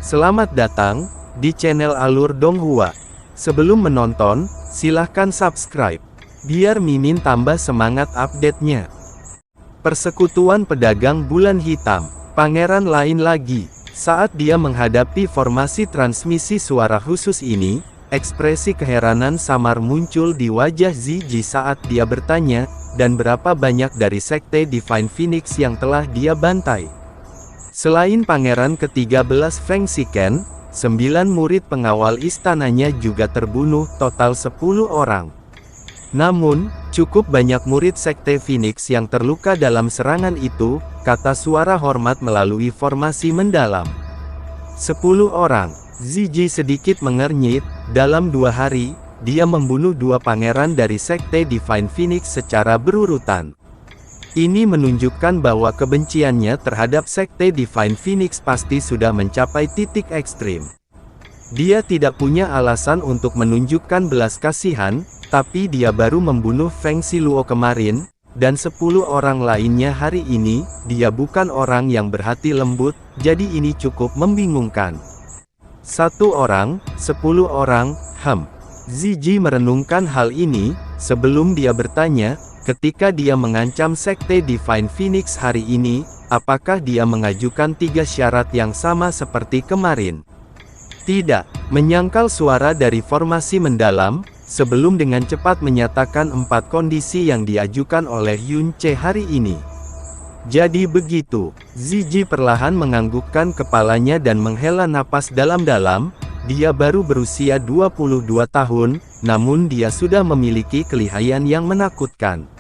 Selamat datang di channel Alur Donghua. Sebelum menonton, silahkan subscribe, biar Mimin tambah semangat update-nya. Persekutuan Pedagang Bulan Hitam, pangeran lain lagi. Saat dia menghadapi formasi transmisi suara khusus ini, ekspresi keheranan samar muncul di wajah Ziji saat dia bertanya, dan berapa banyak dari sekte Divine Phoenix yang telah dia bantai. Selain pangeran ke-13 Feng Shiken, 9 murid pengawal istananya juga terbunuh, total 10 orang. Namun, cukup banyak murid sekte Phoenix yang terluka dalam serangan itu, kata suara hormat melalui formasi mendalam. 10 orang. Ziji sedikit mengernyit, dalam 2 hari, dia membunuh 2 pangeran dari sekte Divine Phoenix secara berurutan. Ini menunjukkan bahwa kebenciannya terhadap sekte Divine Phoenix pasti sudah mencapai titik ekstrim. Dia tidak punya alasan untuk menunjukkan belas kasihan, tapi dia baru membunuh Feng Xiluo kemarin, dan 10 orang lainnya hari ini. Dia bukan orang yang berhati lembut, jadi ini cukup membingungkan. 1 orang, 10 orang, Ziji merenungkan hal ini, sebelum dia bertanya, ketika dia mengancam sekte Divine Phoenix hari ini, apakah dia mengajukan 3 syarat yang sama seperti kemarin? Tidak, menyangkal suara dari formasi mendalam, sebelum dengan cepat menyatakan 4 kondisi yang diajukan oleh Yun Ce hari ini. Jadi begitu, Ziji perlahan menganggukkan kepalanya dan menghela napas dalam-dalam. Dia baru berusia 22 tahun, namun dia sudah memiliki kelihayan yang menakutkan.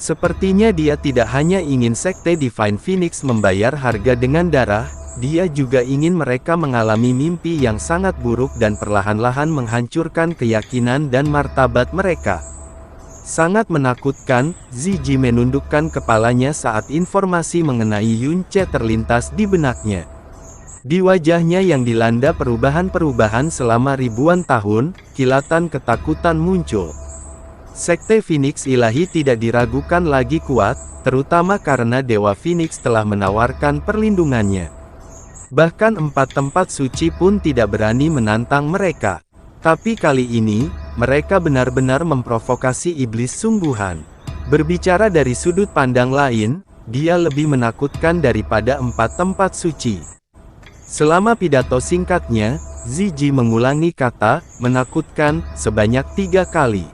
Sepertinya dia tidak hanya ingin sekte Divine Phoenix membayar harga dengan darah, dia juga ingin mereka mengalami mimpi yang sangat buruk dan perlahan-lahan menghancurkan keyakinan dan martabat mereka. Sangat menakutkan, Ziji menundukkan kepalanya saat informasi mengenai Yun Ce terlintas di benaknya. Di wajahnya yang dilanda perubahan-perubahan selama ribuan tahun, kilatan ketakutan muncul. Sekte Phoenix Ilahi tidak diragukan lagi kuat, terutama karena Dewa Phoenix telah menawarkan perlindungannya. Bahkan 4 tempat suci pun tidak berani menantang mereka. Tapi kali ini, mereka benar-benar memprovokasi iblis sungguhan. Berbicara dari sudut pandang lain, dia lebih menakutkan daripada 4 tempat suci. Selama pidato singkatnya, Ziji mengulangi kata menakutkan sebanyak 3 kali.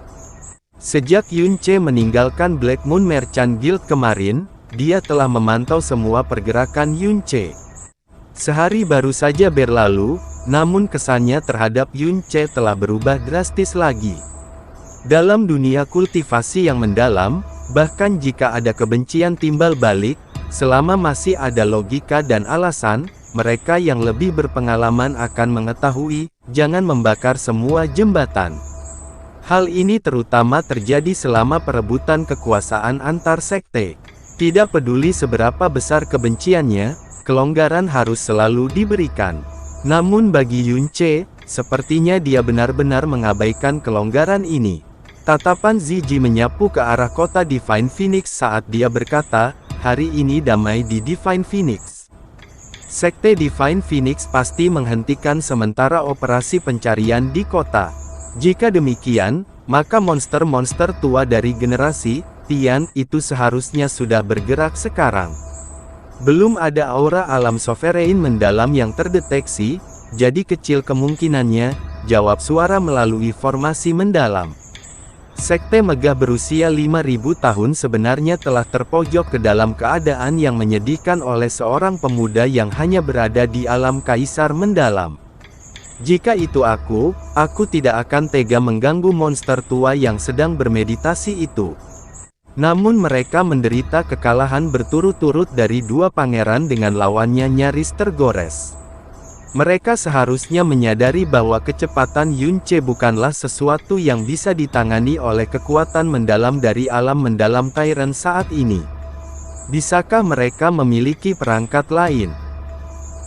Sejak Yun Ce meninggalkan Black Moon Merchant Guild kemarin, dia telah memantau semua pergerakan Yun Ce. Sehari baru saja berlalu, namun kesannya terhadap Yun Ce telah berubah drastis lagi. Dalam dunia kultivasi yang mendalam, bahkan jika ada kebencian timbal balik, selama masih ada logika dan alasan, mereka yang lebih berpengalaman akan mengetahui, jangan membakar semua jembatan. Hal ini terutama terjadi selama perebutan kekuasaan antar sekte. Tidak peduli seberapa besar kebenciannya, kelonggaran harus selalu diberikan. Namun bagi Yun Ce, sepertinya dia benar-benar mengabaikan kelonggaran ini. Tatapan Ziji menyapu ke arah kota Divine Phoenix saat dia berkata, hari ini damai di Divine Phoenix. Sekte Divine Phoenix pasti menghentikan sementara operasi pencarian di kota. Jika demikian, maka monster-monster tua dari generasi Tian itu seharusnya sudah bergerak sekarang. Belum ada aura alam sovereign mendalam yang terdeteksi, jadi kecil kemungkinannya, jawab suara melalui formasi mendalam. Sekte megah berusia 5.000 tahun sebenarnya telah terpojok ke dalam keadaan yang menyedihkan oleh seorang pemuda yang hanya berada di alam kaisar mendalam. Jika itu aku tidak akan tega mengganggu monster tua yang sedang bermeditasi itu. Namun mereka menderita kekalahan berturut-turut dari 2 pangeran dengan lawannya nyaris tergores. Mereka seharusnya menyadari bahwa kecepatan Yun Ce bukanlah sesuatu yang bisa ditangani oleh kekuatan mendalam dari alam mendalam Tyrant saat ini. Bisakah mereka memiliki perangkat lain?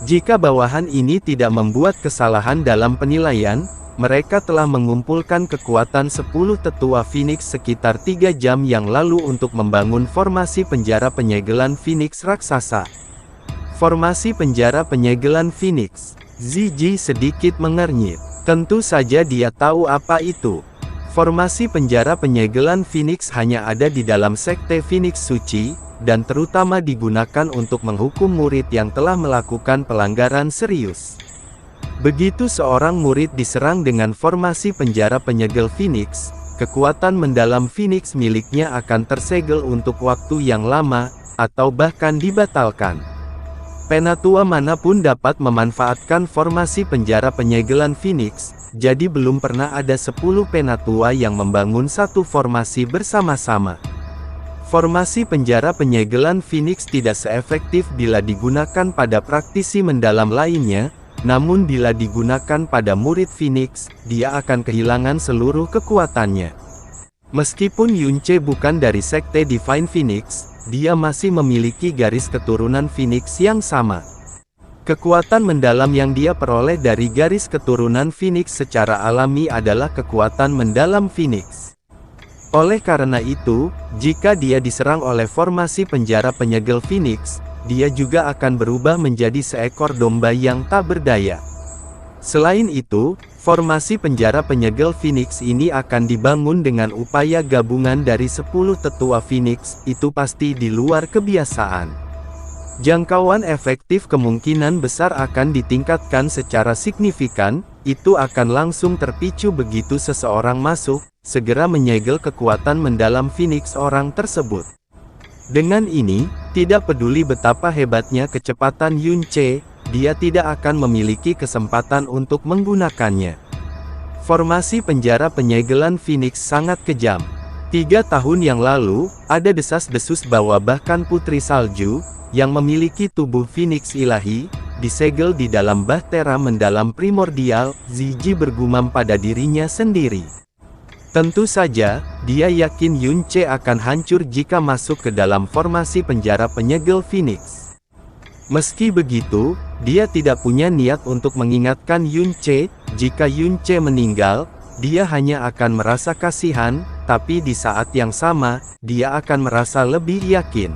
Jika bawahan ini tidak membuat kesalahan dalam penilaian, mereka telah mengumpulkan kekuatan 10 tetua Phoenix sekitar 3 jam yang lalu untuk membangun formasi penjara penyegelan Phoenix raksasa. Formasi penjara penyegelan Phoenix. Ziyi sedikit mengernyit. Tentu saja dia tahu apa itu. Formasi penjara penyegelan Phoenix hanya ada di dalam sekte Phoenix Suci, dan terutama digunakan untuk menghukum murid yang telah melakukan pelanggaran serius. Begitu seorang murid diserang dengan formasi penjara penyegel Phoenix, kekuatan mendalam Phoenix miliknya akan tersegel untuk waktu yang lama, atau bahkan dibatalkan. Penatua manapun dapat memanfaatkan formasi penjara penyegelan Phoenix, jadi belum pernah ada 10 penatua yang membangun satu formasi bersama-sama. Formasi penjara penyegelan Phoenix tidak seefektif bila digunakan pada praktisi mendalam lainnya, namun bila digunakan pada murid Phoenix, dia akan kehilangan seluruh kekuatannya. Meskipun Yunce bukan dari sekte Divine Phoenix, dia masih memiliki garis keturunan Phoenix yang sama. Kekuatan mendalam yang dia peroleh dari garis keturunan Phoenix secara alami adalah kekuatan mendalam Phoenix. Oleh karena itu, jika dia diserang oleh formasi penjara penyegel Phoenix, dia juga akan berubah menjadi seekor domba yang tak berdaya. Selain itu, formasi penjara penyegel Phoenix ini akan dibangun dengan upaya gabungan dari 10 tetua Phoenix, itu pasti di luar kebiasaan. Jangkauan efektif kemungkinan besar akan ditingkatkan secara signifikan, itu akan langsung terpicu begitu seseorang masuk, segera menyegel kekuatan mendalam Phoenix orang tersebut. Dengan ini, tidak peduli betapa hebatnya kecepatan Yunce, dia tidak akan memiliki kesempatan untuk menggunakannya. Formasi penjara penyegelan Phoenix sangat kejam. 3 tahun yang lalu, ada desas-desus bahwa bahkan Putri Salju, yang memiliki tubuh Phoenix ilahi, disegel di dalam bahtera mendalam primordial. Ziyi bergumam pada dirinya sendiri. Tentu saja, dia yakin Yunce akan hancur jika masuk ke dalam formasi penjara penyegel Phoenix. Meski begitu, dia tidak punya niat untuk mengingatkan Yunce. Jika Yunce meninggal, dia hanya akan merasa kasihan, tapi di saat yang sama, dia akan merasa lebih yakin.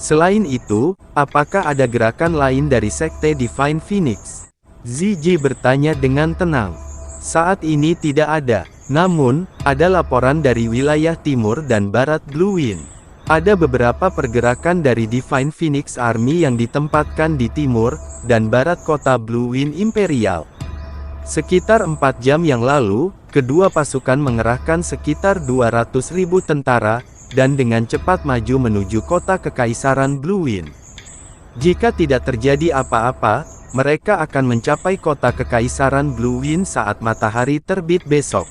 Selain itu, apakah ada gerakan lain dari sekte Divine Phoenix? Ziyi bertanya dengan tenang. Saat ini tidak ada. Namun, ada laporan dari wilayah timur dan barat Blue Wind. Ada beberapa pergerakan dari Divine Phoenix Army yang ditempatkan di timur dan barat kota Blue Wind Imperial. Sekitar 4 jam yang lalu, kedua pasukan mengerahkan sekitar 200.000 tentara, dan dengan cepat maju menuju kota Kekaisaran Blue Wind. Jika tidak terjadi apa-apa, mereka akan mencapai kota Kekaisaran Blue Wind saat matahari terbit besok.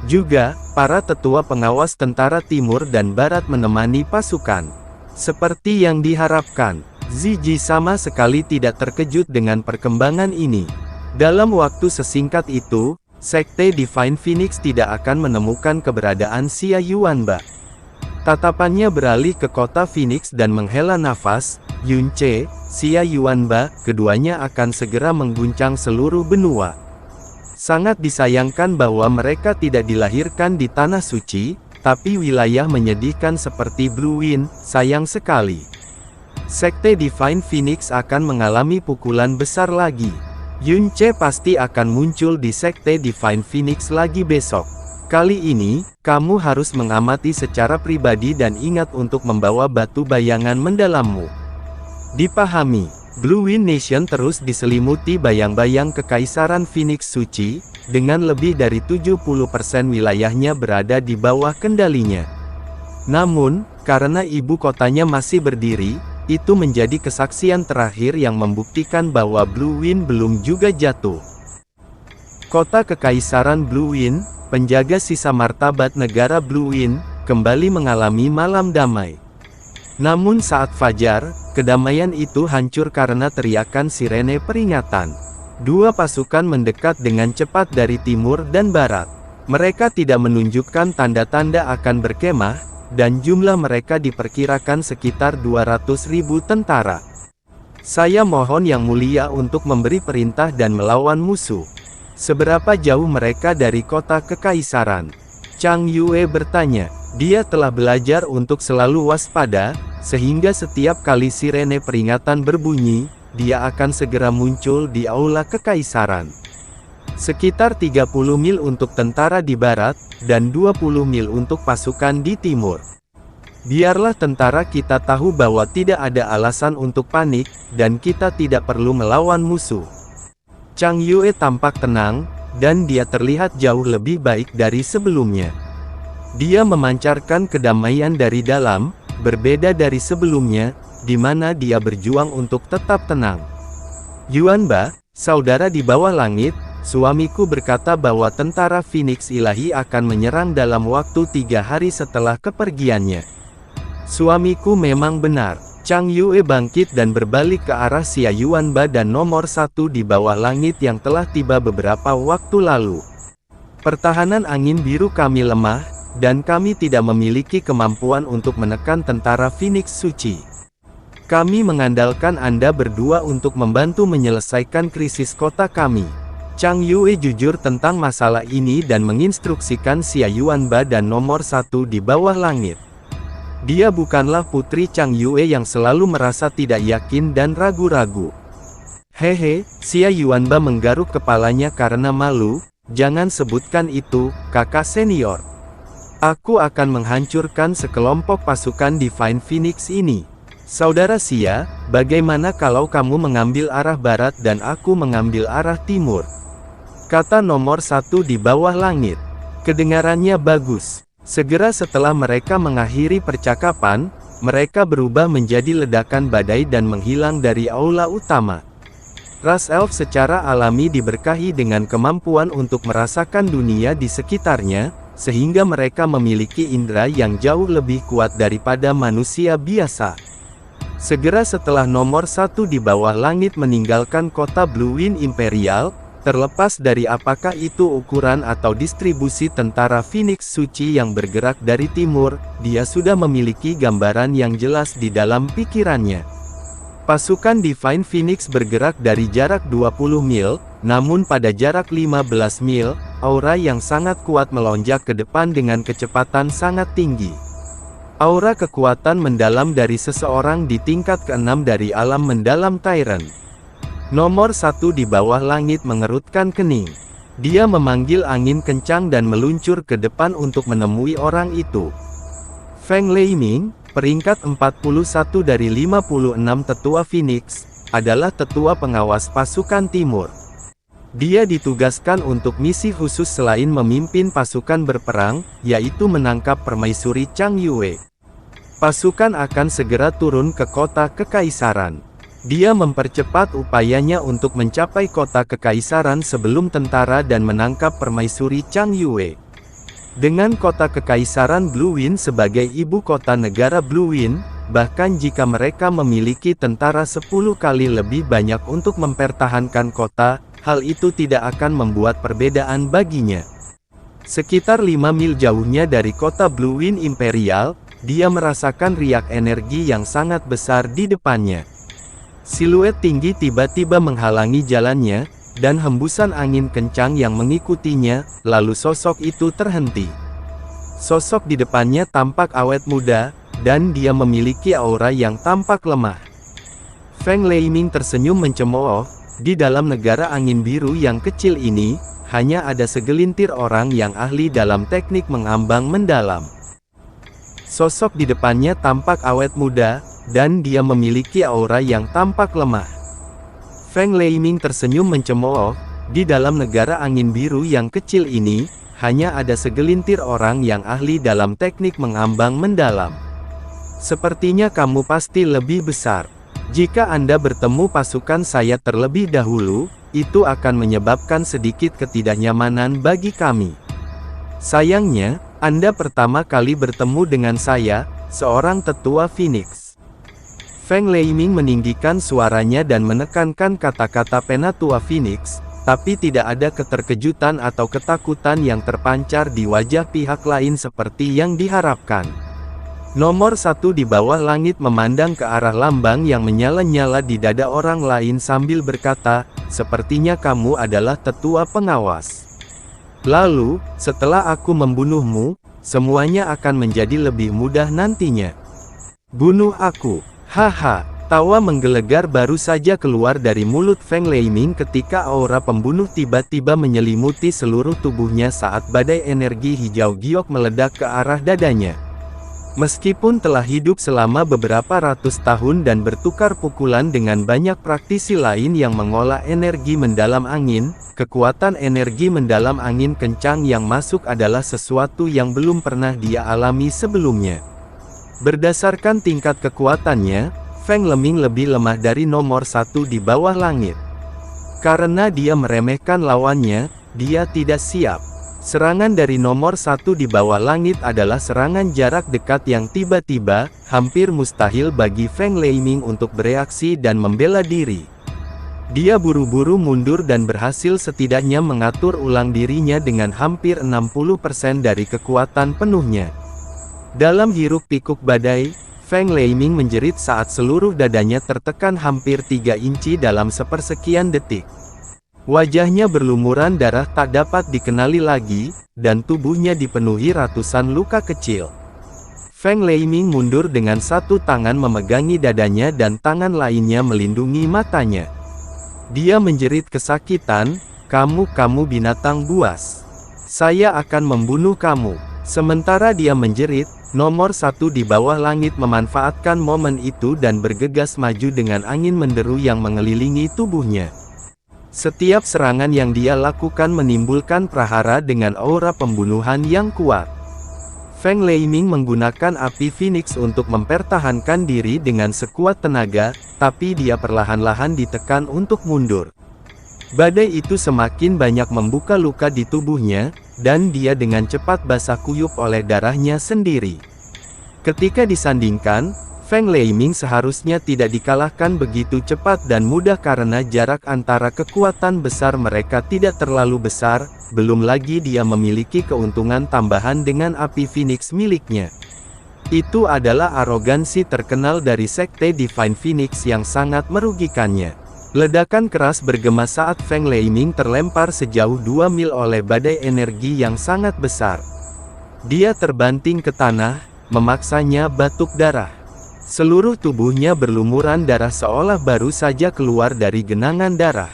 Juga, para tetua pengawas tentara timur dan barat menemani pasukan. Seperti yang diharapkan, Ziyi sama sekali tidak terkejut dengan perkembangan ini. Dalam waktu sesingkat itu, sekte Divine Phoenix tidak akan menemukan keberadaan Xia Yuanba. Tatapannya beralih ke kota Phoenix dan menghela nafas. Yunce, Xia Yuanba, keduanya akan segera mengguncang seluruh benua. Sangat disayangkan bahwa mereka tidak dilahirkan di Tanah Suci, tapi wilayah menyedihkan seperti Blue Wind, sayang sekali. Sekte Divine Phoenix akan mengalami pukulan besar lagi. Yunce pasti akan muncul di sekte Divine Phoenix lagi besok. Kali ini, kamu harus mengamati secara pribadi dan ingat untuk membawa batu bayangan mendalammu. Dipahami. Blue Wind Nation terus diselimuti bayang-bayang Kekaisaran Phoenix Suci, dengan lebih dari 70% wilayahnya berada di bawah kendalinya. Namun, karena ibu kotanya masih berdiri, itu menjadi kesaksian terakhir yang membuktikan bahwa Blue Wind belum juga jatuh. Kota Kekaisaran Blue Wind, penjaga sisa martabat negara Blue Wind, kembali mengalami malam damai. Namun saat fajar, kedamaian itu hancur karena teriakan sirene peringatan. Dua pasukan mendekat dengan cepat dari timur dan barat. Mereka tidak menunjukkan tanda-tanda akan berkemah, dan jumlah mereka diperkirakan sekitar 200.000 tentara. Saya mohon Yang Mulia untuk memberi perintah dan melawan musuh. Seberapa jauh mereka dari kota Kekaisaran? Chang Yue bertanya. Dia telah belajar untuk selalu waspada, sehingga setiap kali sirene peringatan berbunyi, dia akan segera muncul di Aula Kekaisaran. Sekitar 30 mil untuk tentara di barat, dan 20 mil untuk pasukan di timur. Biarlah tentara kita tahu bahwa tidak ada alasan untuk panik, dan kita tidak perlu melawan musuh. Chang Yue tampak tenang, dan dia terlihat jauh lebih baik dari sebelumnya. Dia memancarkan kedamaian dari dalam, berbeda dari sebelumnya, di mana dia berjuang untuk tetap tenang. Yuanba, saudara di bawah langit, suamiku berkata bahwa tentara Phoenix Ilahi akan menyerang dalam waktu 3 hari setelah kepergiannya. Suamiku memang benar. Chang Yue bangkit dan berbalik ke arah Xia Yuanba dan nomor 1 di bawah langit yang telah tiba beberapa waktu lalu. Pertahanan angin biru kami lemah, dan kami tidak memiliki kemampuan untuk menekan tentara Phoenix Suci. Kami mengandalkan Anda berdua untuk membantu menyelesaikan krisis kota kami. Chang Yue jujur tentang masalah ini dan menginstruksikan Xia Yuanba dan nomor 1 di bawah langit. Dia bukanlah putri Chang Yue yang selalu merasa tidak yakin dan ragu-ragu. Hehe, Xia Yuanba menggaruk kepalanya karena malu. Jangan sebutkan itu, kakak senior. Aku akan menghancurkan sekelompok pasukan Divine Phoenix ini. Saudara Xia, bagaimana kalau kamu mengambil arah barat dan aku mengambil arah timur? Kata nomor 1 di bawah langit. Kedengarannya bagus. Segera setelah mereka mengakhiri percakapan, mereka berubah menjadi ledakan badai dan menghilang dari aula utama. Ras Elf secara alami diberkahi dengan kemampuan untuk merasakan dunia di sekitarnya, sehingga mereka memiliki indera yang jauh lebih kuat daripada manusia biasa. Segera setelah nomor 1 di bawah langit meninggalkan kota Blue Wind Imperial, terlepas dari apakah itu ukuran atau distribusi tentara Phoenix Suci yang bergerak dari timur, dia sudah memiliki gambaran yang jelas di dalam pikirannya. Pasukan Divine Phoenix bergerak dari jarak 20 mil, namun pada jarak 15 mil, aura yang sangat kuat melonjak ke depan dengan kecepatan sangat tinggi. Aura kekuatan mendalam dari seseorang di tingkat ke-6 dari alam mendalam Tyrant. Nomor 1 di bawah langit mengerutkan kening. Dia memanggil angin kencang dan meluncur ke depan untuk menemui orang itu. Feng Leiming, peringkat 41 dari 56 tetua Phoenix, adalah tetua pengawas pasukan timur. Dia ditugaskan untuk misi khusus selain memimpin pasukan berperang, yaitu menangkap permaisuri Chang Yue. Pasukan akan segera turun ke kota Kekaisaran. Dia mempercepat upayanya untuk mencapai kota Kekaisaran sebelum tentara dan menangkap permaisuri Chang Yue. Dengan kota Kekaisaran Blue Wind sebagai ibu kota negara Blue Wind, bahkan jika mereka memiliki tentara 10 kali lebih banyak untuk mempertahankan kota, hal itu tidak akan membuat perbedaan baginya. Sekitar 5 mil jauhnya dari kota Blue Wind Imperial, dia merasakan riak energi yang sangat besar di depannya. Siluet tinggi tiba-tiba menghalangi jalannya, dan hembusan angin kencang yang mengikutinya, lalu sosok itu terhenti. Sosok di depannya tampak awet muda, dan dia memiliki aura yang tampak lemah. Feng Leiming tersenyum mencemooh, di dalam negara angin biru yang kecil ini, hanya ada segelintir orang yang ahli dalam teknik mengambang mendalam. Sosok di depannya tampak awet muda, dan dia memiliki aura yang tampak lemah. Feng Leiming tersenyum mencemooh, di dalam negara angin biru yang kecil ini, hanya ada segelintir orang yang ahli dalam teknik mengambang mendalam. Sepertinya kamu pasti lebih besar. Jika Anda bertemu pasukan saya terlebih dahulu, itu akan menyebabkan sedikit ketidaknyamanan bagi kami. Sayangnya, Anda pertama kali bertemu dengan saya, seorang tetua Phoenix. Feng Leiming meninggikan suaranya dan menekankan kata-kata Penatua Phoenix, tapi tidak ada keterkejutan atau ketakutan yang terpancar di wajah pihak lain seperti yang diharapkan. Nomor 1 di bawah langit memandang ke arah lambang yang menyala-nyala di dada orang lain sambil berkata, "Sepertinya kamu adalah tetua pengawas. Lalu, setelah aku membunuhmu, semuanya akan menjadi lebih mudah nantinya. Bunuh aku." Haha, Tawa menggelegar baru saja keluar dari mulut Feng Leiming ketika aura pembunuh tiba-tiba menyelimuti seluruh tubuhnya saat badai energi hijau giok meledak ke arah dadanya. Meskipun telah hidup selama beberapa ratus tahun dan bertukar pukulan dengan banyak praktisi lain yang mengolah energi mendalam angin, kekuatan energi mendalam angin kencang yang masuk adalah sesuatu yang belum pernah dia alami sebelumnya. Berdasarkan tingkat kekuatannya, Feng Leming lebih lemah dari nomor 1 di bawah langit. Karena dia meremehkan lawannya, dia tidak siap. Serangan dari nomor 1 di bawah langit adalah serangan jarak dekat yang tiba-tiba, hampir mustahil bagi Feng Leiming untuk bereaksi dan membela diri. Dia buru-buru mundur dan berhasil setidaknya mengatur ulang dirinya dengan hampir 60% dari kekuatan penuhnya. Dalam hiruk-pikuk badai, Feng Leiming menjerit saat seluruh dadanya tertekan hampir 3 inci dalam sepersekian detik. Wajahnya berlumuran darah tak dapat dikenali lagi, dan tubuhnya dipenuhi ratusan luka kecil. Feng Leiming mundur dengan satu tangan memegangi dadanya dan tangan lainnya melindungi matanya. Dia menjerit kesakitan, kamu binatang buas. Saya akan membunuh kamu. Sementara dia menjerit, nomor 1 di bawah langit memanfaatkan momen itu dan bergegas maju dengan angin menderu yang mengelilingi tubuhnya. Setiap serangan yang dia lakukan menimbulkan prahara dengan aura pembunuhan yang kuat. Feng Leiming menggunakan api Phoenix untuk mempertahankan diri dengan sekuat tenaga, tapi dia perlahan-lahan ditekan untuk mundur. Badai itu semakin banyak membuka luka di tubuhnya, dan dia dengan cepat basah kuyup oleh darahnya sendiri. Ketika disandingkan, Feng Leiming seharusnya tidak dikalahkan begitu cepat dan mudah karena jarak antara kekuatan besar mereka tidak terlalu besar, belum lagi dia memiliki keuntungan tambahan dengan api Phoenix miliknya. Itu adalah arogansi terkenal dari Sekte Divine Phoenix yang sangat merugikannya. Ledakan keras bergema saat Feng Leiming terlempar sejauh 2 mil oleh badai energi yang sangat besar. Dia terbanting ke tanah, memaksanya batuk darah. Seluruh tubuhnya berlumuran darah seolah baru saja keluar dari genangan darah.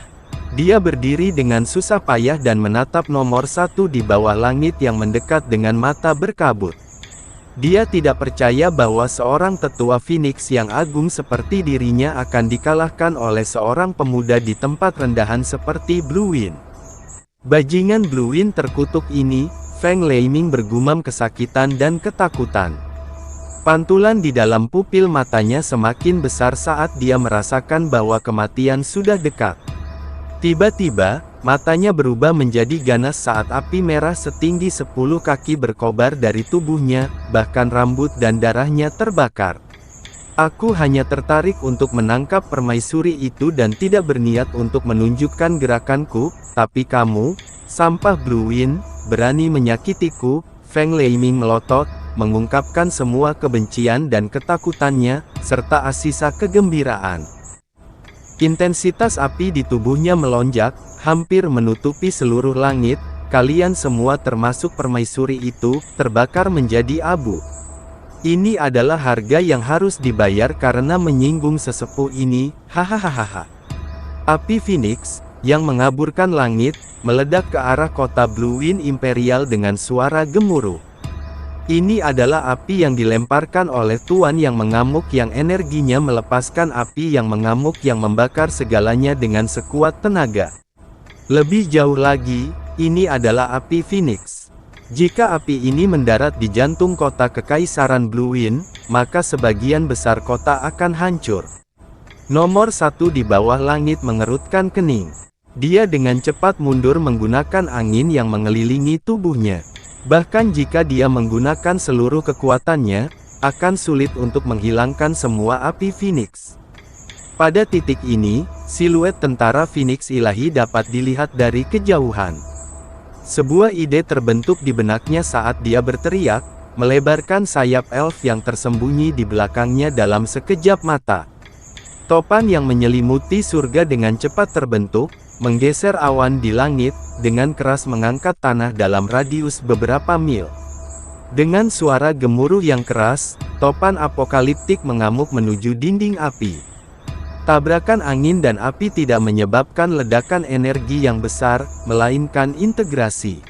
Dia berdiri dengan susah payah dan menatap nomor 1 di bawah langit yang mendekat dengan mata berkabut. Dia tidak percaya bahwa seorang tetua Phoenix yang agung seperti dirinya akan dikalahkan oleh seorang pemuda di tempat rendahan seperti Blue Wind. Bajingan Blue Wind terkutuk ini, Feng Leiming bergumam kesakitan dan ketakutan. Pantulan di dalam pupil matanya semakin besar saat dia merasakan bahwa kematian sudah dekat. Tiba-tiba, matanya berubah menjadi ganas saat api merah setinggi 10 kaki berkobar dari tubuhnya, bahkan rambut dan darahnya terbakar. Aku hanya tertarik untuk menangkap permaisuri itu dan tidak berniat untuk menunjukkan gerakanku, tapi kamu, sampah Blue Wind, berani menyakitiku. Feng Leiming melotot, mengungkapkan semua kebencian dan ketakutannya, serta sisa kegembiraan. Intensitas api di tubuhnya melonjak, hampir menutupi seluruh langit. Kalian semua termasuk permaisuri itu, terbakar menjadi abu. Ini adalah harga yang harus dibayar karena menyinggung sesepuh ini, hahaha. Api Phoenix, yang mengaburkan langit, meledak ke arah kota Blue Wind Imperial dengan suara gemuruh. Ini adalah api yang dilemparkan oleh Tuan yang mengamuk yang energinya melepaskan api yang mengamuk yang membakar segalanya dengan sekuat tenaga. Lebih jauh lagi, ini adalah api Phoenix. Jika api ini mendarat di jantung kota Kekaisaran Blue Wind, maka sebagian besar kota akan hancur. Nomor 1 di bawah langit mengerutkan kening. Dia dengan cepat mundur menggunakan angin yang mengelilingi tubuhnya. Bahkan jika dia menggunakan seluruh kekuatannya, akan sulit untuk menghilangkan semua api Phoenix. Pada titik ini, siluet tentara Phoenix ilahi dapat dilihat dari kejauhan. Sebuah ide terbentuk di benaknya saat dia berteriak, melebarkan sayap elf yang tersembunyi di belakangnya dalam sekejap mata. Topan yang menyelimuti surga dengan cepat terbentuk, menggeser awan di langit, dengan keras mengangkat tanah dalam radius beberapa mil. Dengan suara gemuruh yang keras, topan apokaliptik mengamuk menuju dinding api. Tabrakan angin dan api tidak menyebabkan ledakan energi yang besar, melainkan integrasi.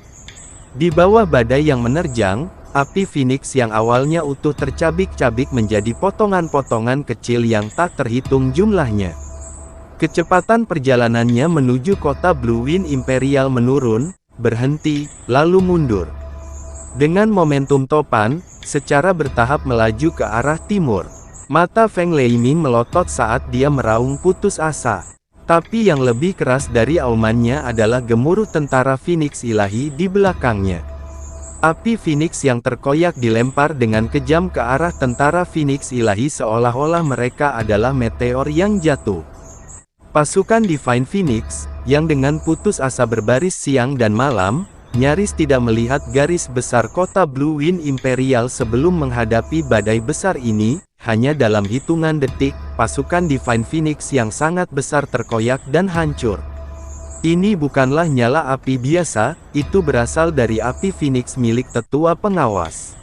Di bawah badai yang menerjang, api Phoenix yang awalnya utuh tercabik-cabik menjadi potongan-potongan kecil yang tak terhitung jumlahnya. Kecepatan perjalanannya menuju kota Blue Wind Imperial menurun, berhenti, lalu mundur. Dengan momentum topan, secara bertahap melaju ke arah timur. Mata Feng Leiming melotot saat dia meraung putus asa. Tapi yang lebih keras dari aumannya adalah gemuruh tentara Phoenix ilahi di belakangnya. Api Phoenix yang terkoyak dilempar dengan kejam ke arah tentara Phoenix ilahi seolah-olah mereka adalah meteor yang jatuh. Pasukan Divine Phoenix, yang dengan putus asa berbaris siang dan malam, nyaris tidak melihat garis besar kota Blue Wind Imperial sebelum menghadapi badai besar ini. Hanya dalam hitungan detik, pasukan Divine Phoenix yang sangat besar terkoyak dan hancur. Ini bukanlah nyala api biasa, itu berasal dari api Phoenix milik tetua pengawas.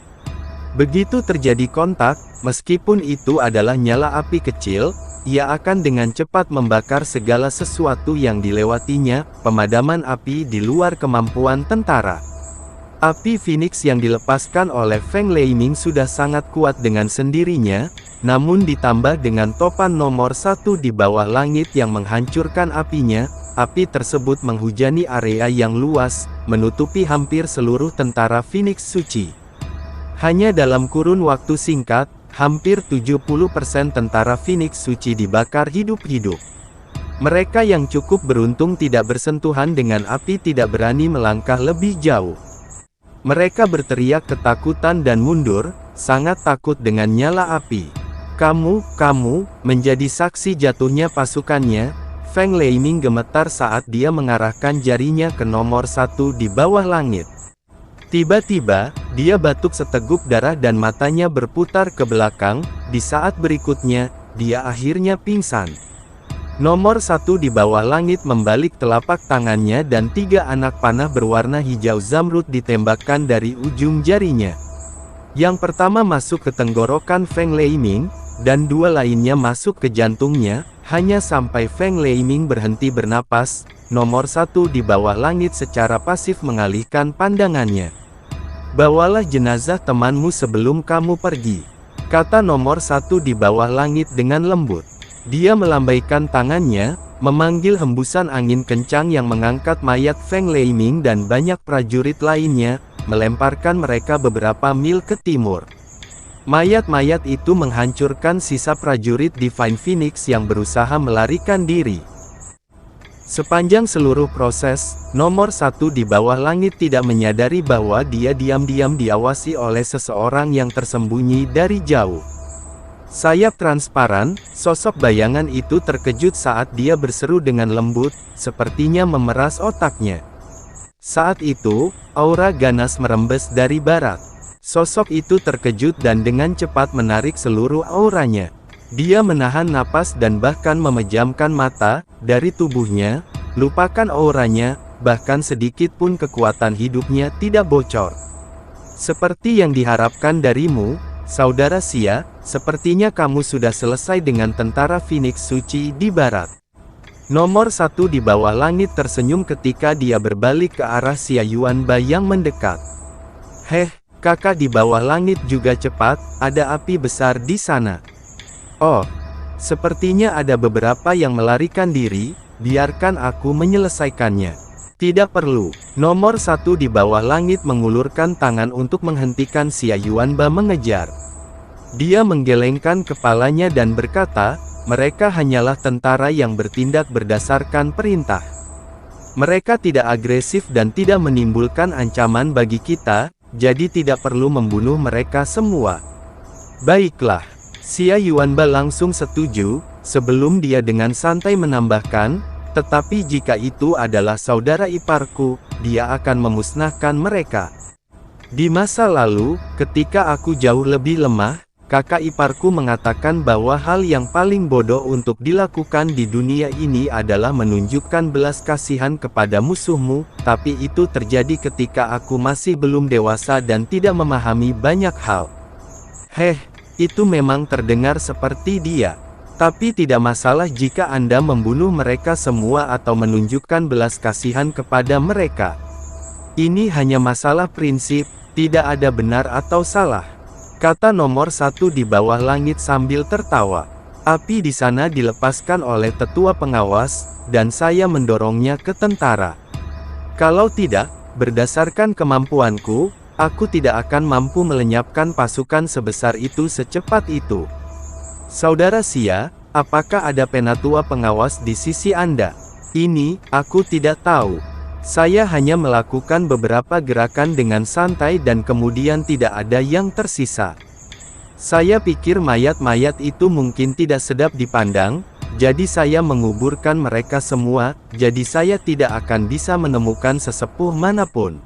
Begitu terjadi kontak, meskipun itu adalah nyala api kecil, ia akan dengan cepat membakar segala sesuatu yang dilewatinya, pemadaman api di luar kemampuan tentara. Api Phoenix yang dilepaskan oleh Feng Leiming sudah sangat kuat dengan sendirinya, namun ditambah dengan topan nomor 1 di bawah langit yang menghancurkan apinya, api tersebut menghujani area yang luas, menutupi hampir seluruh tentara Phoenix suci. Hanya dalam kurun waktu singkat, hampir 70% tentara Phoenix suci dibakar hidup-hidup. Mereka yang cukup beruntung tidak bersentuhan dengan api tidak berani melangkah lebih jauh. Mereka berteriak ketakutan dan mundur, sangat takut dengan nyala api. Kamu, menjadi saksi jatuhnya pasukannya. Feng Leiming gemetar saat dia mengarahkan jarinya ke nomor 1 di bawah langit. Tiba-tiba, dia batuk seteguk darah dan matanya berputar ke belakang. Di saat berikutnya, dia akhirnya pingsan. Nomor 1 di bawah langit membalik telapak tangannya dan 3 anak panah berwarna hijau zamrud ditembakkan dari ujung jarinya. Yang pertama masuk ke tenggorokan Feng Leiming, dan 2 lainnya masuk ke jantungnya, hanya sampai Feng Leiming berhenti bernapas. Nomor 1 di bawah langit secara pasif mengalihkan pandangannya. Bawalah jenazah temanmu sebelum kamu pergi, kata nomor 1 di bawah langit dengan lembut. Dia melambaikan tangannya, memanggil hembusan angin kencang yang mengangkat mayat Feng Leiming dan banyak prajurit lainnya, melemparkan mereka beberapa mil ke timur. Mayat-mayat itu menghancurkan sisa prajurit Divine Phoenix yang berusaha melarikan diri. Sepanjang seluruh proses, nomor 1 di bawah langit tidak menyadari bahwa dia diam-diam diawasi oleh seseorang yang tersembunyi dari jauh. Sayap transparan, sosok bayangan itu terkejut saat dia berseru dengan lembut, sepertinya memeras otaknya. Saat itu, aura ganas merembes dari barat. Sosok itu terkejut dan dengan cepat menarik seluruh auranya. Dia menahan napas dan bahkan memejamkan mata. Dari tubuhnya, lupakan auranya, bahkan sedikit pun kekuatan hidupnya tidak bocor. Seperti yang diharapkan darimu, Saudara Xia, sepertinya kamu sudah selesai dengan tentara Phoenix suci di barat. Nomor 1 di bawah langit tersenyum ketika dia berbalik ke arah Xia Yuanba yang mendekat. Kakak di bawah langit juga cepat, ada api besar di sana. Oh, sepertinya ada beberapa yang melarikan diri, biarkan aku menyelesaikannya. Tidak perlu. Nomor 1 di bawah langit mengulurkan tangan untuk menghentikan Xia Yuanba mengejar. Dia menggelengkan kepalanya dan berkata, mereka hanyalah tentara yang bertindak berdasarkan perintah. Mereka tidak agresif dan tidak menimbulkan ancaman bagi kita, jadi tidak perlu membunuh mereka semua. Baiklah. Xia Yuanba langsung setuju, sebelum dia dengan santai menambahkan, tetapi jika itu adalah saudara iparku, dia akan memusnahkan mereka. Di masa lalu, ketika aku jauh lebih lemah, kakak iparku mengatakan bahwa hal yang paling bodoh untuk dilakukan di dunia ini adalah menunjukkan belas kasihan kepada musuhmu, tapi itu terjadi ketika aku masih belum dewasa dan tidak memahami banyak hal. Itu memang terdengar seperti dia. Tapi tidak masalah jika Anda membunuh mereka semua atau menunjukkan belas kasihan kepada mereka. Ini hanya masalah prinsip, tidak ada benar atau salah. Kata nomor 1 di bawah langit sambil tertawa. Api di sana dilepaskan oleh tetua pengawas, dan saya mendorongnya ke tentara. Kalau tidak, berdasarkan kemampuanku, aku tidak akan mampu melenyapkan pasukan sebesar itu secepat itu. Saudara Xia, apakah ada penatua pengawas di sisi Anda? Ini, aku tidak tahu. Saya hanya melakukan beberapa gerakan dengan santai dan kemudian tidak ada yang tersisa. Saya pikir mayat-mayat itu mungkin tidak sedap dipandang, jadi saya menguburkan mereka semua, jadi saya tidak akan bisa menemukan sesepuh manapun.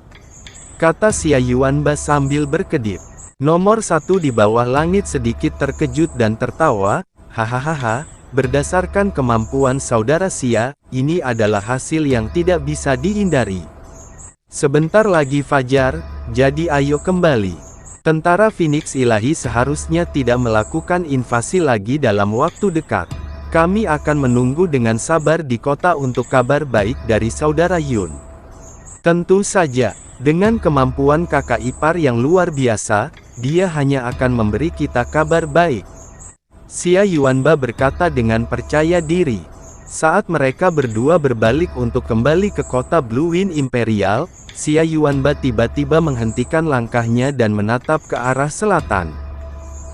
Kata Xia Yuanba sambil berkedip. Nomor 1 di bawah langit sedikit terkejut dan tertawa, hahaha, berdasarkan kemampuan saudara Xia, ini adalah hasil yang tidak bisa dihindari. Sebentar lagi fajar, jadi ayo kembali. Tentara Phoenix Ilahi seharusnya tidak melakukan invasi lagi dalam waktu dekat. Kami akan menunggu dengan sabar di kota untuk kabar baik dari saudara Yun. Tentu saja, dengan kemampuan kakak ipar yang luar biasa, dia hanya akan memberi kita kabar baik. Xia Yuanba berkata dengan percaya diri. Saat mereka berdua berbalik untuk kembali ke kota Blue Wind Imperial, Xia Yuanba tiba-tiba menghentikan langkahnya dan menatap ke arah selatan.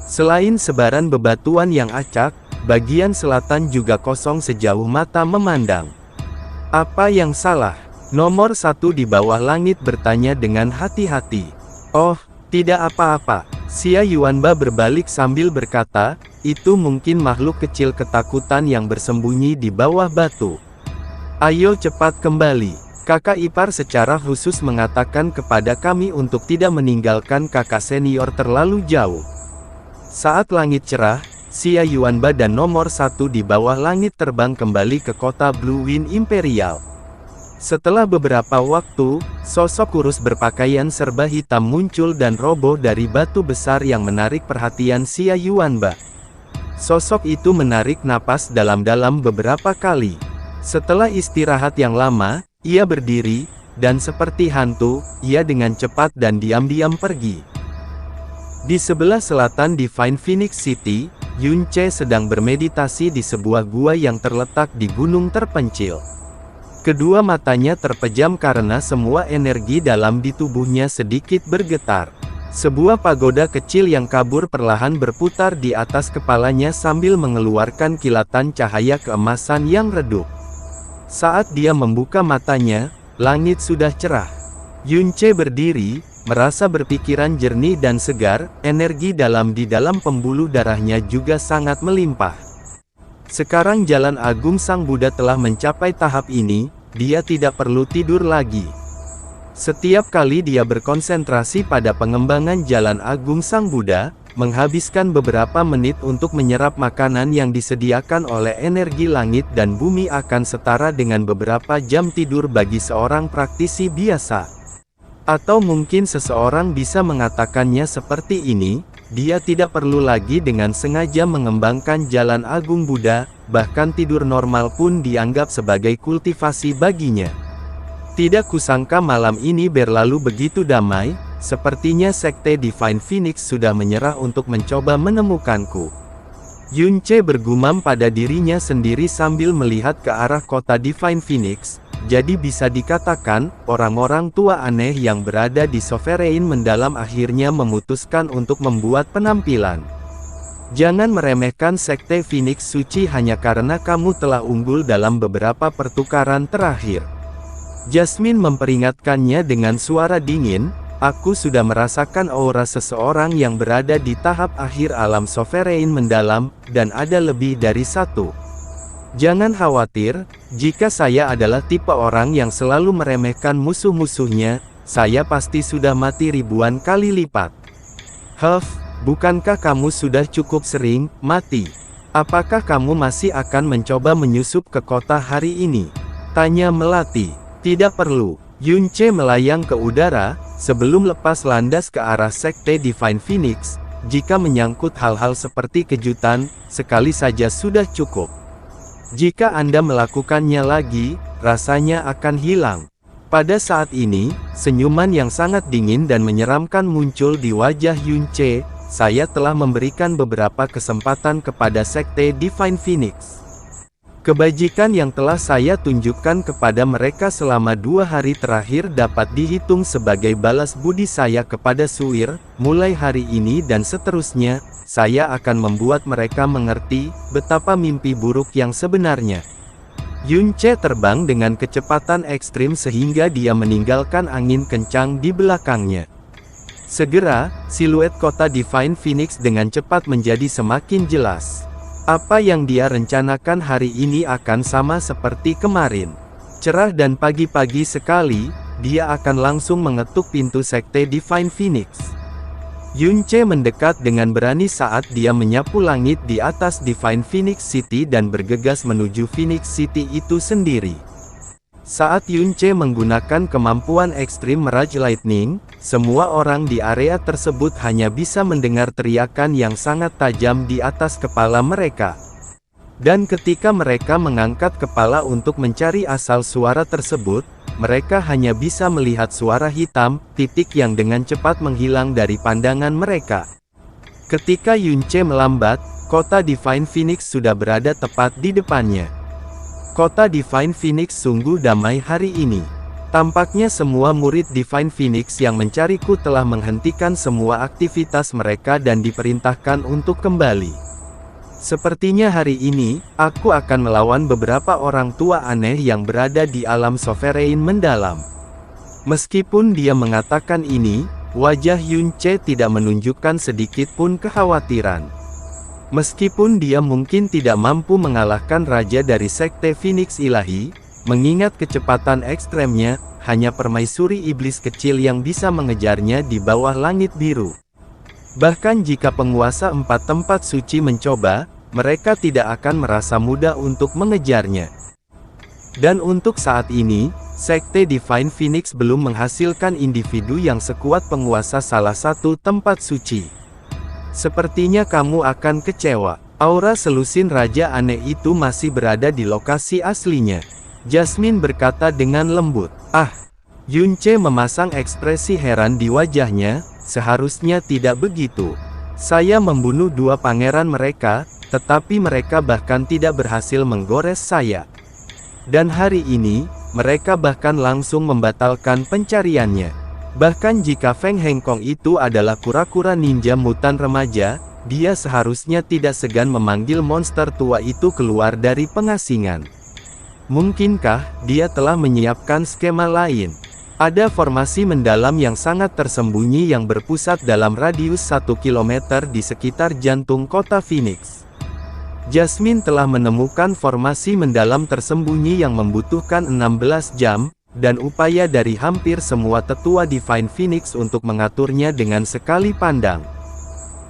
Selain sebaran bebatuan yang acak, bagian selatan juga kosong sejauh mata memandang. Apa yang salah? Nomor 1 di bawah langit bertanya dengan hati-hati. Oh, tidak apa-apa. Xia Yuanba berbalik sambil berkata, itu mungkin makhluk kecil ketakutan yang bersembunyi di bawah batu. Ayo cepat kembali. Kakak ipar secara khusus mengatakan kepada kami untuk tidak meninggalkan kakak senior terlalu jauh. Saat langit cerah, Xia Yuanba dan nomor 1 di bawah langit terbang kembali ke kota Blue Wind Imperial. Setelah beberapa waktu, sosok kurus berpakaian serba hitam muncul dan roboh dari batu besar yang menarik perhatian Xia Yuanba. Sosok itu menarik napas dalam-dalam beberapa kali. Setelah istirahat yang lama, ia berdiri, dan seperti hantu, ia dengan cepat dan diam-diam pergi. Di sebelah selatan Divine Phoenix City, Yun Che sedang bermeditasi di sebuah gua yang terletak di gunung terpencil. Kedua matanya terpejam karena semua energi dalam di tubuhnya sedikit bergetar. Sebuah pagoda kecil yang kabur perlahan berputar di atas kepalanya sambil mengeluarkan kilatan cahaya keemasan yang redup. Saat dia membuka matanya, langit sudah cerah. Yun Che berdiri, merasa berpikiran jernih dan segar, energi dalam di dalam pembuluh darahnya juga sangat melimpah. Sekarang Jalan Agung Sang Buddha telah mencapai tahap ini, dia tidak perlu tidur lagi. Setiap kali dia berkonsentrasi pada pengembangan Jalan Agung Sang Buddha, menghabiskan beberapa menit untuk menyerap makanan yang disediakan oleh energi langit dan bumi akan setara dengan beberapa jam tidur bagi seorang praktisi biasa. Atau mungkin seseorang bisa mengatakannya seperti ini, dia tidak perlu lagi dengan sengaja mengembangkan Jalan Agung Buddha, bahkan tidur normal pun dianggap sebagai kultivasi baginya. Tidak kusangka malam ini berlalu begitu damai, sepertinya Sekte Divine Phoenix sudah menyerah untuk mencoba menemukanku. Yun Che bergumam pada dirinya sendiri sambil melihat ke arah kota Divine Phoenix, jadi bisa dikatakan, orang-orang tua aneh yang berada di Sovereign Mendalam akhirnya memutuskan untuk membuat penampilan. Jangan meremehkan Sekte Phoenix Suci hanya karena kamu telah unggul dalam beberapa pertukaran terakhir. Jasmine memperingatkannya dengan suara dingin, aku sudah merasakan aura seseorang yang berada di tahap akhir alam Sovereign Mendalam, dan ada lebih dari satu. Jangan khawatir, jika saya adalah tipe orang yang selalu meremehkan musuh-musuhnya, saya pasti sudah mati ribuan kali lipat. Huff, bukankah kamu sudah cukup sering mati? Apakah kamu masih akan mencoba menyusup ke kota hari ini? Tanya Melati. Tidak perlu. Yun Che melayang ke udara, sebelum lepas landas ke arah Sekte Divine Phoenix, jika menyangkut hal-hal seperti kejutan, sekali saja sudah cukup. Jika Anda melakukannya lagi, rasanya akan hilang. Pada saat ini, senyuman yang sangat dingin dan menyeramkan muncul di wajah Yun Che. Saya telah memberikan beberapa kesempatan kepada Sekte Divine Phoenix. Kebajikan yang telah saya tunjukkan kepada mereka selama 2 hari terakhir dapat dihitung sebagai balas budi saya kepada Suir. Mulai hari ini dan seterusnya, saya akan membuat mereka mengerti betapa mimpi buruk yang sebenarnya. Yun Che terbang dengan kecepatan ekstrim sehingga dia meninggalkan angin kencang di belakangnya. Segera, siluet kota Divine Phoenix dengan cepat menjadi semakin jelas. Apa yang dia rencanakan hari ini akan sama seperti kemarin. Cerah dan pagi-pagi sekali, dia akan langsung mengetuk pintu Sekte Divine Phoenix. Yun Che mendekat dengan berani saat dia menyapu langit di atas Divine Phoenix City dan bergegas menuju Phoenix City itu sendiri. Saat Yun Che menggunakan kemampuan ekstrim Mirage Lightning, semua orang di area tersebut hanya bisa mendengar teriakan yang sangat tajam di atas kepala mereka. Dan ketika mereka mengangkat kepala untuk mencari asal suara tersebut, mereka hanya bisa melihat suara hitam, titik yang dengan cepat menghilang dari pandangan mereka. Ketika Yun Che melambat, kota Divine Phoenix sudah berada tepat di depannya. Kota Divine Phoenix sungguh damai hari ini. Tampaknya semua murid Divine Phoenix yang mencariku telah menghentikan semua aktivitas mereka dan diperintahkan untuk kembali. Sepertinya hari ini, aku akan melawan beberapa orang tua aneh yang berada di alam sovereign mendalam. Meskipun dia mengatakan ini, wajah Yun Che tidak menunjukkan sedikit pun kekhawatiran. Meskipun dia mungkin tidak mampu mengalahkan raja dari Sekte Phoenix Ilahi, mengingat kecepatan ekstremnya, hanya permaisuri iblis kecil yang bisa mengejarnya di bawah langit biru. Bahkan jika penguasa 4 tempat suci mencoba, mereka tidak akan merasa mudah untuk mengejarnya. Dan untuk saat ini, Sekte Divine Phoenix belum menghasilkan individu yang sekuat penguasa salah satu tempat suci. Sepertinya kamu akan kecewa. Aura selusin raja aneh itu masih berada di lokasi aslinya. Jasmine berkata dengan lembut. Ah! Yun Che memasang ekspresi heran di wajahnya, seharusnya tidak begitu. Saya membunuh 2 pangeran mereka, tetapi mereka bahkan tidak berhasil menggores saya. Dan hari ini, mereka bahkan langsung membatalkan pencariannya. Bahkan jika Feng Hengkong itu adalah kura-kura ninja mutan remaja, dia seharusnya tidak segan memanggil monster tua itu keluar dari pengasingan. Mungkinkah dia telah menyiapkan skema lain? Ada formasi mendalam yang sangat tersembunyi yang berpusat dalam radius 1 km di sekitar jantung kota Phoenix. Jasmine telah menemukan formasi mendalam tersembunyi yang membutuhkan 16 jam, dan upaya dari hampir semua tetua Divine Phoenix untuk mengaturnya dengan sekali pandang.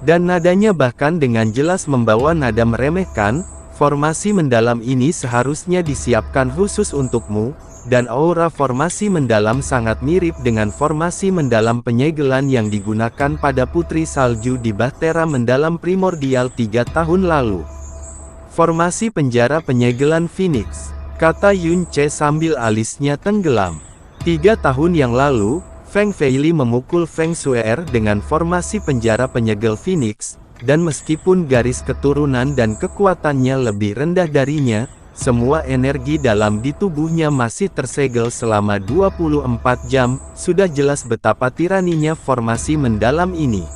Dan nadanya bahkan dengan jelas membawa nada meremehkan, formasi mendalam ini seharusnya disiapkan khusus untukmu, dan aura formasi mendalam sangat mirip dengan formasi mendalam penyegelan yang digunakan pada Putri Salju di Bahtera Mendalam Primordial 3 tahun lalu. Formasi penjara penyegelan Phoenix, kata Yun Che sambil alisnya tenggelam. 3 tahun yang lalu, Feng Feili memukul Feng Suer dengan formasi penjara penyegel Phoenix, dan meskipun garis keturunan dan kekuatannya lebih rendah darinya, semua energi dalam di tubuhnya masih tersegel selama 24 jam, sudah jelas betapa tiraninya formasi mendalam ini.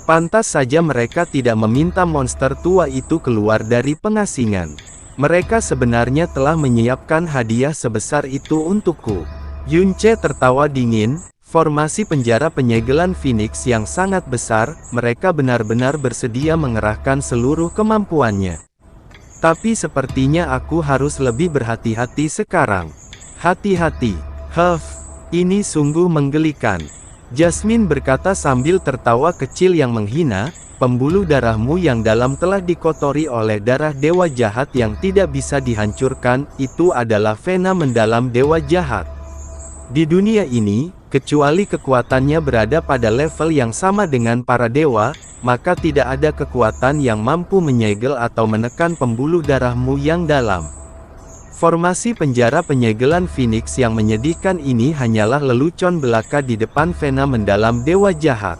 Pantas saja mereka tidak meminta monster tua itu keluar dari pengasingan. Mereka sebenarnya telah menyiapkan hadiah sebesar itu untukku. Yun Che tertawa dingin, formasi penjara penyegelan Phoenix yang sangat besar, mereka benar-benar bersedia mengerahkan seluruh kemampuannya. Tapi sepertinya aku harus lebih berhati-hati sekarang. Hati-hati. Ini sungguh menggelikan. Jasmine berkata sambil tertawa kecil yang menghina. Pembuluh darahmu yang dalam telah dikotori oleh darah dewa jahat yang tidak bisa dihancurkan, itu adalah vena mendalam dewa jahat. Di dunia ini, Kecuali kekuatannya berada pada level yang sama dengan para dewa, maka tidak ada kekuatan yang mampu menyegel atau menekan pembuluh darahmu yang dalam. Formasi penjara penyegelan Phoenix yang menyedihkan ini hanyalah lelucon belaka di depan vena mendalam dewa jahat.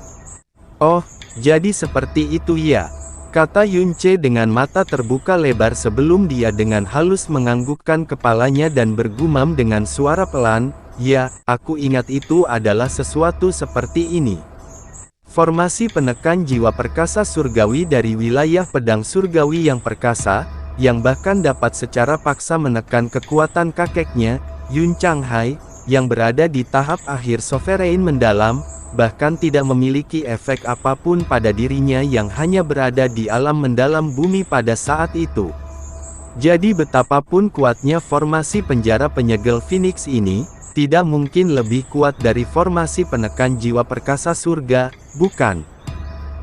Oh, jadi seperti itu ya, kata Yunce dengan mata terbuka lebar sebelum dia dengan halus menganggukkan kepalanya dan bergumam dengan suara pelan, ya, aku ingat itu adalah sesuatu seperti ini. Formasi penekan jiwa perkasa surgawi dari wilayah pedang surgawi yang perkasa, yang bahkan dapat secara paksa menekan kekuatan kakeknya, Yun Changhai, yang berada di tahap akhir sovereign mendalam, bahkan tidak memiliki efek apapun pada dirinya yang hanya berada di alam mendalam bumi pada saat itu. Jadi betapapun kuatnya formasi penjara penyegel Phoenix ini, tidak mungkin lebih kuat dari formasi penekan jiwa perkasa surga, bukan?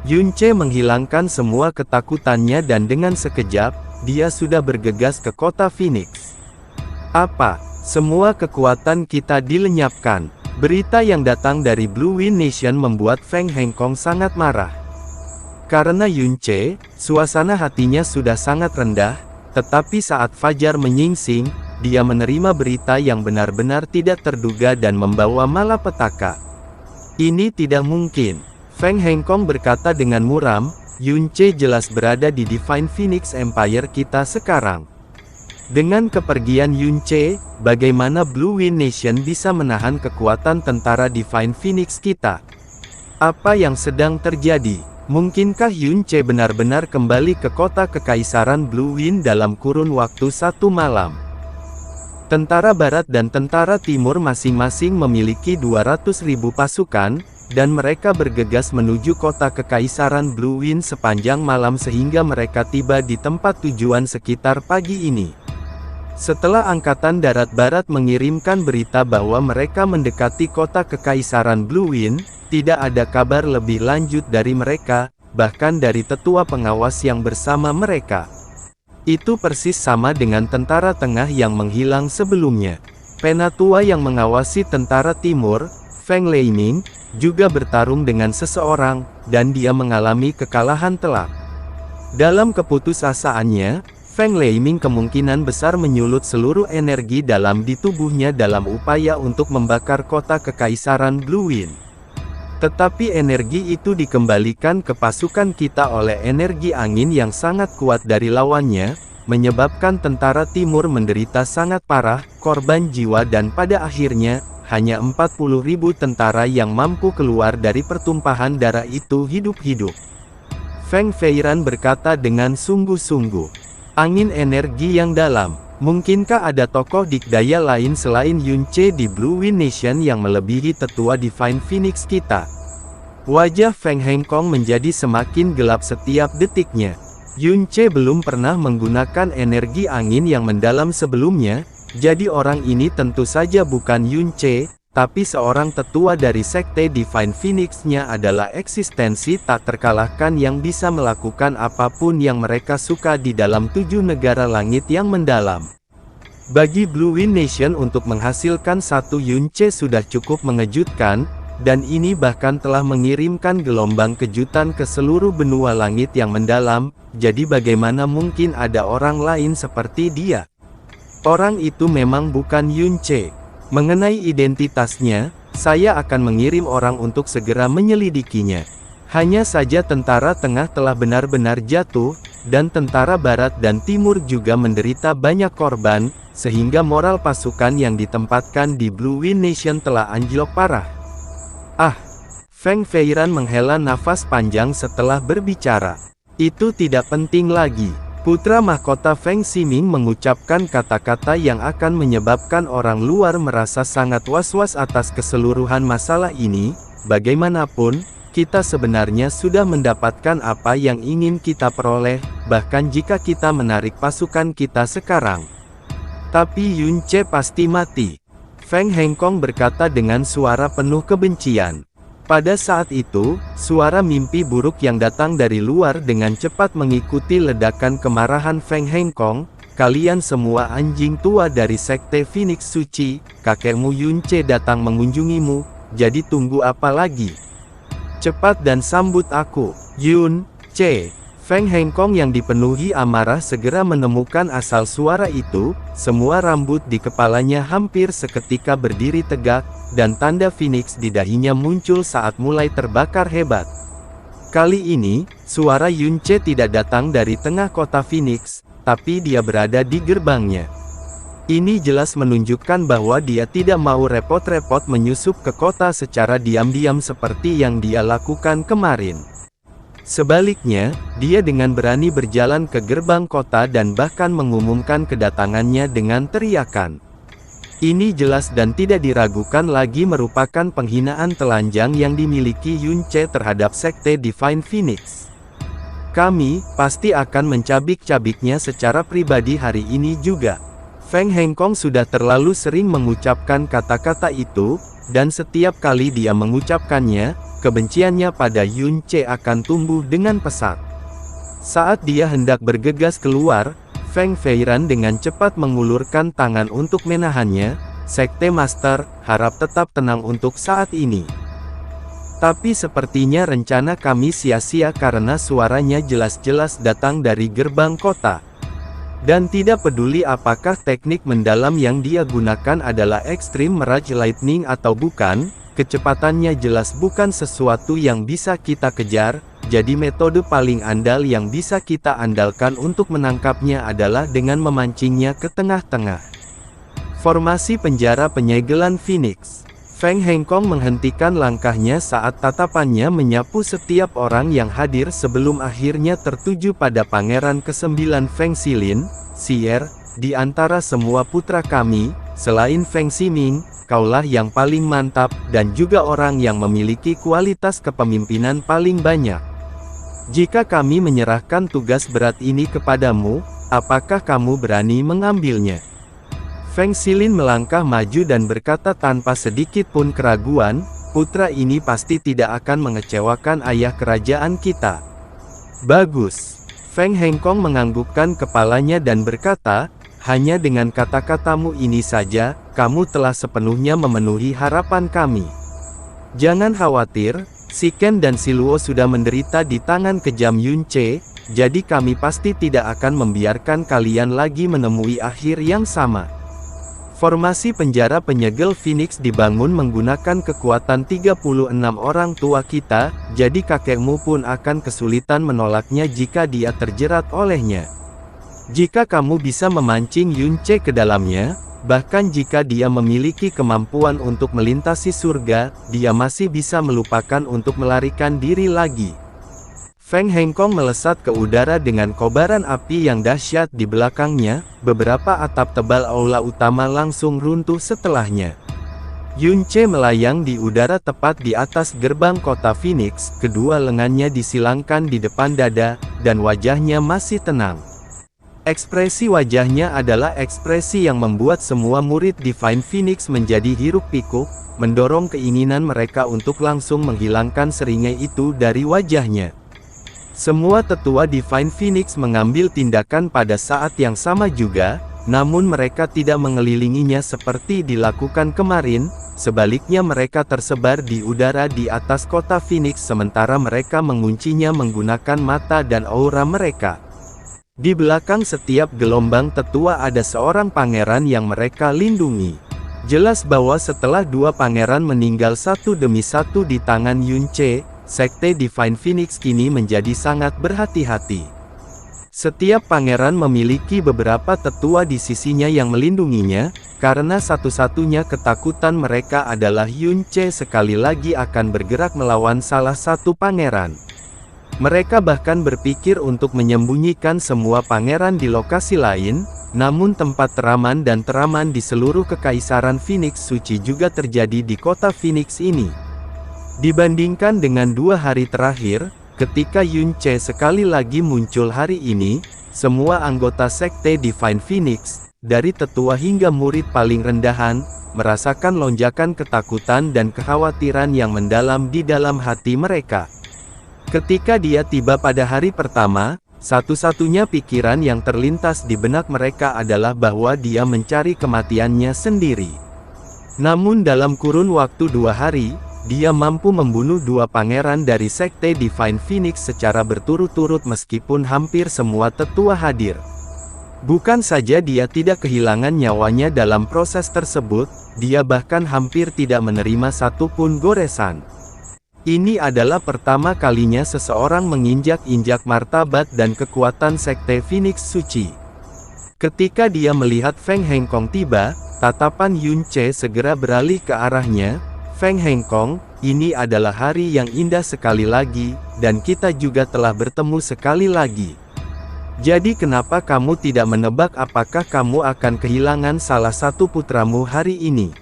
Yunce menghilangkan semua ketakutannya dan dengan sekejap, dia sudah bergegas ke kota Phoenix. Apa? Semua kekuatan kita dilenyapkan. Berita yang datang dari Blue Wind Nation membuat Feng Hengkong sangat marah. Karena Yunce, suasana hatinya sudah sangat rendah, tetapi saat fajar menyingsing, dia menerima berita yang benar-benar tidak terduga dan membawa malapetaka. Ini tidak mungkin. Feng Hengkong berkata dengan muram, Yunce jelas berada di Divine Phoenix Empire kita sekarang. Dengan kepergian Yunce, bagaimana Blue Wind Nation bisa menahan kekuatan tentara Divine Phoenix kita? Apa yang sedang terjadi? Mungkinkah Yunce benar-benar kembali ke kota kekaisaran Blue Wind dalam kurun waktu 1 malam? Tentara Barat dan Tentara Timur masing-masing memiliki 200.000 pasukan, dan mereka bergegas menuju kota kekaisaran Blue Wind sepanjang malam sehingga mereka tiba di tempat tujuan sekitar pagi ini. Setelah Angkatan Darat Barat mengirimkan berita bahwa mereka mendekati kota kekaisaran Blue Wind, tidak ada kabar lebih lanjut dari mereka, bahkan dari tetua pengawas yang bersama mereka. Itu persis sama dengan tentara tengah yang menghilang sebelumnya. Penatua yang mengawasi tentara timur, Feng Leiming, juga bertarung dengan seseorang, dan dia mengalami kekalahan telak. Dalam keputusasaannya, Feng Leiming kemungkinan besar menyulut seluruh energi dalam di tubuhnya dalam upaya untuk membakar kota kekaisaran Blue Wind. Tetapi energi itu dikembalikan ke pasukan kita oleh energi angin yang sangat kuat dari lawannya, menyebabkan tentara timur menderita sangat parah, korban jiwa dan pada akhirnya, hanya 40.000 tentara yang mampu keluar dari pertumpahan darah itu hidup-hidup. Feng Feiran berkata dengan sungguh-sungguh. Angin energi yang dalam. Mungkinkah ada tokoh dikdaya lain selain Yunce di Blue Wind Nation yang melebihi tetua Divine Phoenix kita? Wajah Feng Hengkong menjadi semakin gelap setiap detiknya. Yunce belum pernah menggunakan energi angin yang mendalam sebelumnya, jadi orang ini tentu saja bukan Yunce, tapi seorang tetua dari sekte Divine Phoenix-nya adalah eksistensi tak terkalahkan yang bisa melakukan apapun yang mereka suka di dalam 7 negara langit yang mendalam. Bagi Blue Wind Nation untuk menghasilkan satu Yunce sudah cukup mengejutkan, dan ini bahkan telah mengirimkan gelombang kejutan ke seluruh benua langit yang mendalam, jadi bagaimana mungkin ada orang lain seperti dia? Orang itu memang bukan Yunce. Mengenai identitasnya, saya akan mengirim orang untuk segera menyelidikinya. Hanya saja tentara tengah telah benar-benar jatuh, dan tentara barat dan timur juga menderita banyak korban, sehingga moral pasukan yang ditempatkan di Blue Wind Nation telah anjlok parah. Feng Feiran menghela nafas panjang setelah berbicara. Itu tidak penting lagi. Putra mahkota Feng Ximing mengucapkan kata-kata yang akan menyebabkan orang luar merasa sangat was-was atas keseluruhan masalah ini. Bagaimanapun, kita sebenarnya sudah mendapatkan apa yang ingin kita peroleh, bahkan jika kita menarik pasukan kita sekarang. Tapi Yunce pasti mati. Feng Hengkong berkata dengan suara penuh kebencian. Pada saat itu, suara mimpi buruk yang datang dari luar dengan cepat mengikuti ledakan kemarahan Feng Hengkong. Kalian semua anjing tua dari sekte Phoenix Suci, kakekmu Yunce datang mengunjungimu, jadi tunggu apa lagi? Cepat dan sambut aku, Yun Ce. Feng Hengkong yang dipenuhi amarah segera menemukan asal suara itu, semua rambut di kepalanya hampir seketika berdiri tegak, dan tanda Phoenix di dahinya muncul saat mulai terbakar hebat. Kali ini, suara Yun Ce tidak datang dari tengah kota Phoenix, tapi dia berada di gerbangnya. Ini jelas menunjukkan bahwa dia tidak mau repot-repot menyusup ke kota secara diam-diam seperti yang dia lakukan kemarin. Sebaliknya, dia dengan berani berjalan ke gerbang kota dan bahkan mengumumkan kedatangannya dengan teriakan. Ini jelas dan tidak diragukan lagi merupakan penghinaan telanjang yang dimiliki Yun Ce terhadap Sekte Divine Phoenix. Kami pasti akan mencabik-cabiknya secara pribadi hari ini juga. Feng Hengkong sudah terlalu sering mengucapkan kata-kata itu, dan setiap kali dia mengucapkannya, kebenciannya pada Yun Ce akan tumbuh dengan pesat. Saat dia hendak bergegas keluar, Feng Feiran dengan cepat mengulurkan tangan untuk menahannya. Sekte Master, harap tetap tenang untuk saat ini. Tapi sepertinya rencana kami sia-sia karena suaranya jelas-jelas datang dari gerbang kota. Dan tidak peduli apakah teknik mendalam yang dia gunakan adalah Extreme Mirage Lightning atau bukan, kecepatannya jelas bukan sesuatu yang bisa kita kejar, jadi metode paling andal yang bisa kita andalkan untuk menangkapnya adalah dengan memancingnya ke tengah-tengah. Formasi penjara penyegelan Phoenix. Feng Hengkong menghentikan langkahnya saat tatapannya menyapu setiap orang yang hadir sebelum akhirnya tertuju pada Pangeran ke-9 Feng Xilin. Sier, di antara semua putra kami, selain Feng Ximing, kaulah yang paling mantap, dan juga orang yang memiliki kualitas kepemimpinan paling banyak. Jika kami menyerahkan tugas berat ini kepadamu, apakah kamu berani mengambilnya? Feng Xilin melangkah maju dan berkata tanpa sedikit pun keraguan, putra ini pasti tidak akan mengecewakan ayah kerajaan kita. Bagus. Feng Hengkong menganggukkan kepalanya dan berkata, hanya dengan kata-katamu ini saja, kamu telah sepenuhnya memenuhi harapan kami. Jangan khawatir, si Ken dan si Luo sudah menderita di tangan kejam Yun Ce, jadi kami pasti tidak akan membiarkan kalian lagi menemui akhir yang sama. Formasi penjara penyegel Phoenix dibangun menggunakan kekuatan 36 orang tua kita, jadi kakekmu pun akan kesulitan menolaknya jika dia terjerat olehnya. Jika kamu bisa memancing Yun Ce ke dalamnya, bahkan jika dia memiliki kemampuan untuk melintasi surga, dia masih bisa melupakan untuk melarikan diri lagi. Feng Hengkong melesat ke udara dengan kobaran api yang dahsyat di belakangnya, beberapa atap tebal aula utama langsung runtuh setelahnya. Yun Ce melayang di udara tepat di atas gerbang kota Phoenix, kedua lengannya disilangkan di depan dada, dan wajahnya masih tenang. Ekspresi wajahnya adalah ekspresi yang membuat semua murid Divine Phoenix menjadi hiruk-pikuk, mendorong keinginan mereka untuk langsung menghilangkan seringai itu dari wajahnya. Semua tetua Divine Phoenix mengambil tindakan pada saat yang sama juga, namun mereka tidak mengelilinginya seperti dilakukan kemarin, sebaliknya mereka tersebar di udara di atas kota Phoenix sementara mereka menguncinya menggunakan mata dan aura mereka. Di belakang setiap gelombang tetua ada seorang pangeran yang mereka lindungi. Jelas bahwa setelah dua pangeran meninggal satu demi satu di tangan Yun Ce, Sekte Divine Phoenix kini menjadi sangat berhati-hati. Setiap pangeran memiliki beberapa tetua di sisinya yang melindunginya, karena satu-satunya ketakutan mereka adalah Yun Ce sekali lagi akan bergerak melawan salah satu pangeran. Mereka bahkan berpikir untuk menyembunyikan semua pangeran di lokasi lain, namun tempat teraman dan teraman di seluruh kekaisaran Phoenix Suci juga terjadi di kota Phoenix ini. Dibandingkan dengan 2 hari terakhir, ketika Yun Ce sekali lagi muncul hari ini, semua anggota Sekte Divine Phoenix, dari tetua hingga murid paling rendahan, merasakan lonjakan ketakutan dan kekhawatiran yang mendalam di dalam hati mereka. Ketika dia tiba pada hari pertama, satu-satunya pikiran yang terlintas di benak mereka adalah bahwa dia mencari kematiannya sendiri. Namun dalam kurun waktu 2 hari, dia mampu membunuh 2 pangeran dari Sekte Divine Phoenix secara berturut-turut meskipun hampir semua tetua hadir. Bukan saja dia tidak kehilangan nyawanya dalam proses tersebut, dia bahkan hampir tidak menerima satupun goresan. Ini adalah pertama kalinya seseorang menginjak-injak martabat dan kekuatan Sekte Phoenix Suci. Ketika dia melihat Feng Hengkong tiba, tatapan Yun Ce segera beralih ke arahnya. Feng Hengkong, ini adalah hari yang indah sekali lagi, dan kita juga telah bertemu sekali lagi. Jadi kenapa kamu tidak menebak apakah kamu akan kehilangan salah satu putramu hari ini?